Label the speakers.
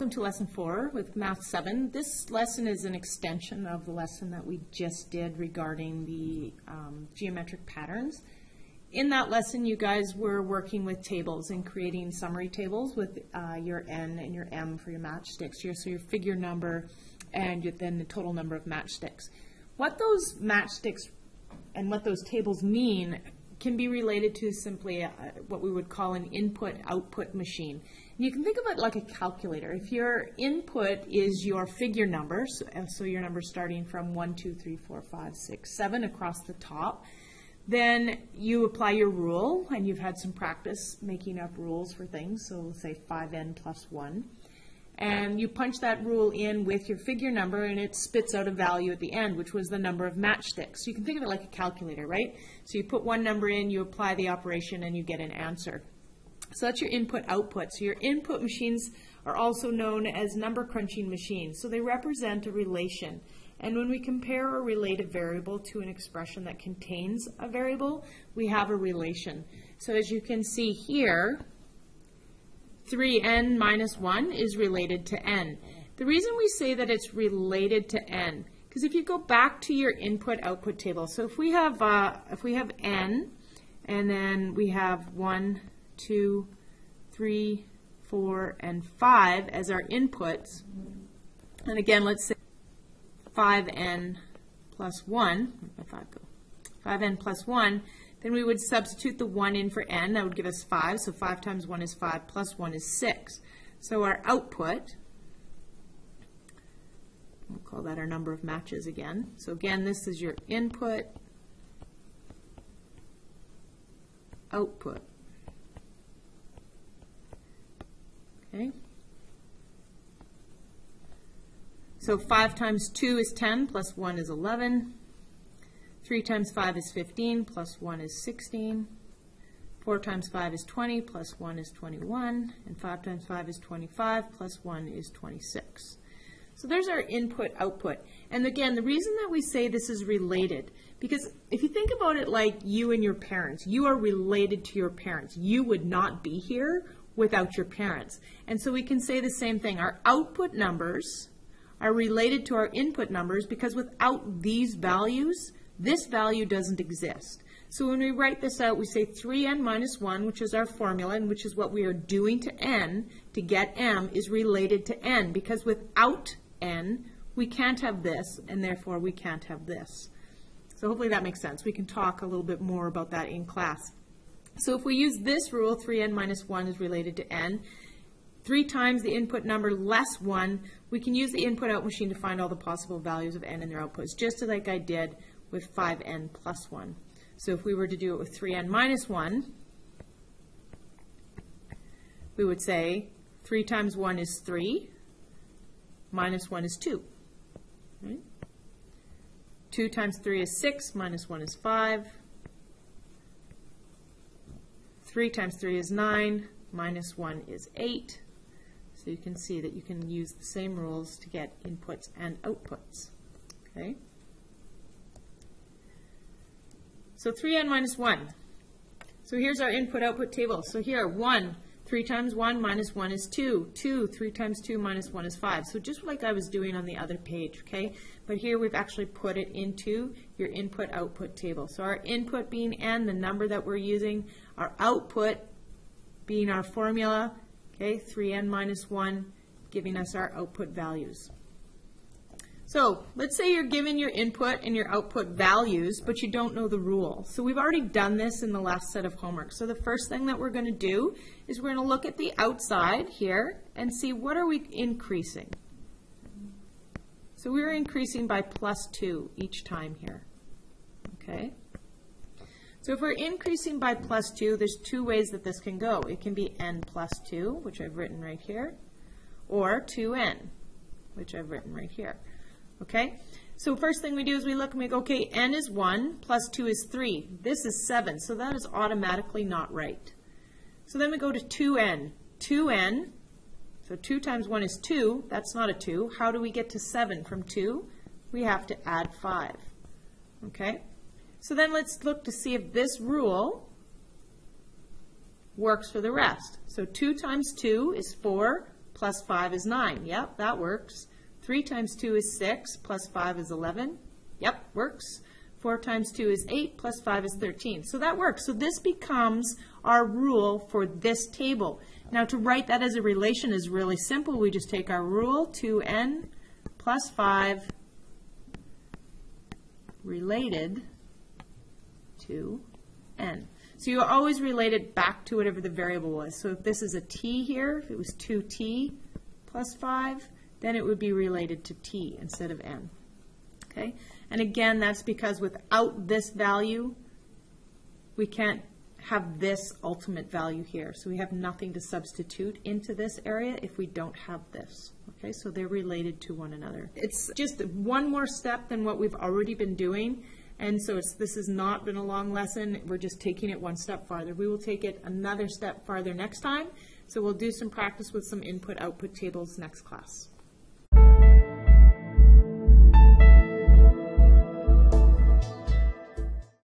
Speaker 1: welcome to lesson 4 with Math 7. This lesson is an extension of the lesson that we just did regarding the geometric patterns. In that lesson, you guys were working with tables and creating summary tables with your N and your M for your matchsticks, so your figure number and then the total number of matchsticks. What those matchsticks and what those tables mean can be related to simply what we would call an input-output machine. And you can think of it like a calculator. If your input is your figure number, so your number starting from 1, 2, 3, 4, 5, 6, 7 across the top, then you apply your rule, and you've had some practice making up rules for things, so let's say 5n plus 1. And you punch that rule in with your figure number, and it spits out a value at the end, which was the number of matchsticks. So you can think of it like a calculator, right? So you put one number in, you apply the operation, and you get an answer. So that's your input-output. So your input machines are also known as number crunching machines. So they represent a relation. And when we compare or relate a variable to an expression that contains a variable, we have a relation. So as you can see here, 3n minus 1 is related to n. The reason we say that it's related to n, because if you go back to your input-output table, so if we have n, and then we have 1, 2, 3, 4, and 5 as our inputs, and again, let's say 5n plus 1, where'd my 5 go? 5n plus 1, then we would substitute the 1 in for n. That would give us 5. So 5 times 1 is 5 plus 1 is 6. So our output, we'll call that our number of matches again. So again, this is your input, output. Okay. So 5 times 2 is 10 plus 1 is 11. 3 times 5 is 15, plus 1 is 16. 4 times 5 is 20, plus 1 is 21. And 5 times 5 is 25, plus 1 is 26. So there's our input-output. And again, the reason that we say this is related, because if you think about it like you and your parents, you are related to your parents. You would not be here without your parents. And so we can say the same thing. Our output numbers are related to our input numbers because without these values, this value doesn't exist. So when we write this out, we say 3n minus 1, which is our formula, and which is what we are doing to n to get m, is related to n, because without n, we can't have this, and therefore we can't have this. So hopefully that makes sense. We can talk a little bit more about that in class. So if we use this rule, 3n minus 1 is related to n, 3 times the input number less 1, we can use the input-out machine to find all the possible values of n and their outputs, just like I did with 5n plus 1. So if we were to do it with 3n minus 1, we would say 3 times 1 is 3, minus 1 is 2. Right? 2 times 3 is 6, minus 1 is 5. 3 times 3 is 9, minus 1 is 8. So you can see that you can use the same rules to get inputs and outputs. Okay? So 3n minus 1. So here's our input-output table. So here, 1, 3 times 1 minus 1 is 2. 2, 3 times 2 minus 1 is 5. So just like I was doing on the other page, okay? But here we've actually put it into your input-output table. So our input being n, the number that we're using, our output being our formula, okay, 3n minus 1, giving us our output values. So let's say you're given your input and your output values, but you don't know the rule. So we've already done this in the last set of homework. So the first thing that we're going to do is we're going to look at the outside here and see what are we increasing. So we're increasing by plus 2 each time here. Okay? So if we're increasing by plus 2, there's 2 ways that this can go. It can be n plus 2, which I've written right here, or 2n, which I've written right here. Okay, so first thing we do is we look and we go, okay, n is 1, plus 2 is 3. This is 7, so that is automatically not right. So then we go to 2n. 2n, so 2 times 1 is 2. That's not a 2. How do we get to 7 from 2? We have to add 5. Okay, so then let's look to see if this rule works for the rest. So 2 times 2 is 4, plus 5 is 9. Yep, that works. 3 times 2 is 6, plus 5 is 11. Yep, works. 4 times 2 is 8, plus 5 is 13. So that works. So this becomes our rule for this table. Now to write that as a relation is really simple. We just take our rule, 2n plus 5 related to n. So you always relate it back to whatever the variable was. So if this is a t here, if it was 2t plus 5, then it would be related to t instead of n. Okay? And again, that's because without this value, we can't have this ultimate value here. So we have nothing to substitute into this area if we don't have this. Okay, so they're related to one another. It's just one more step than what we've already been doing. And so this has not been a long lesson. We're just taking it one step farther. We will take it another step farther next time. So we'll do some practice with some input-output tables next class.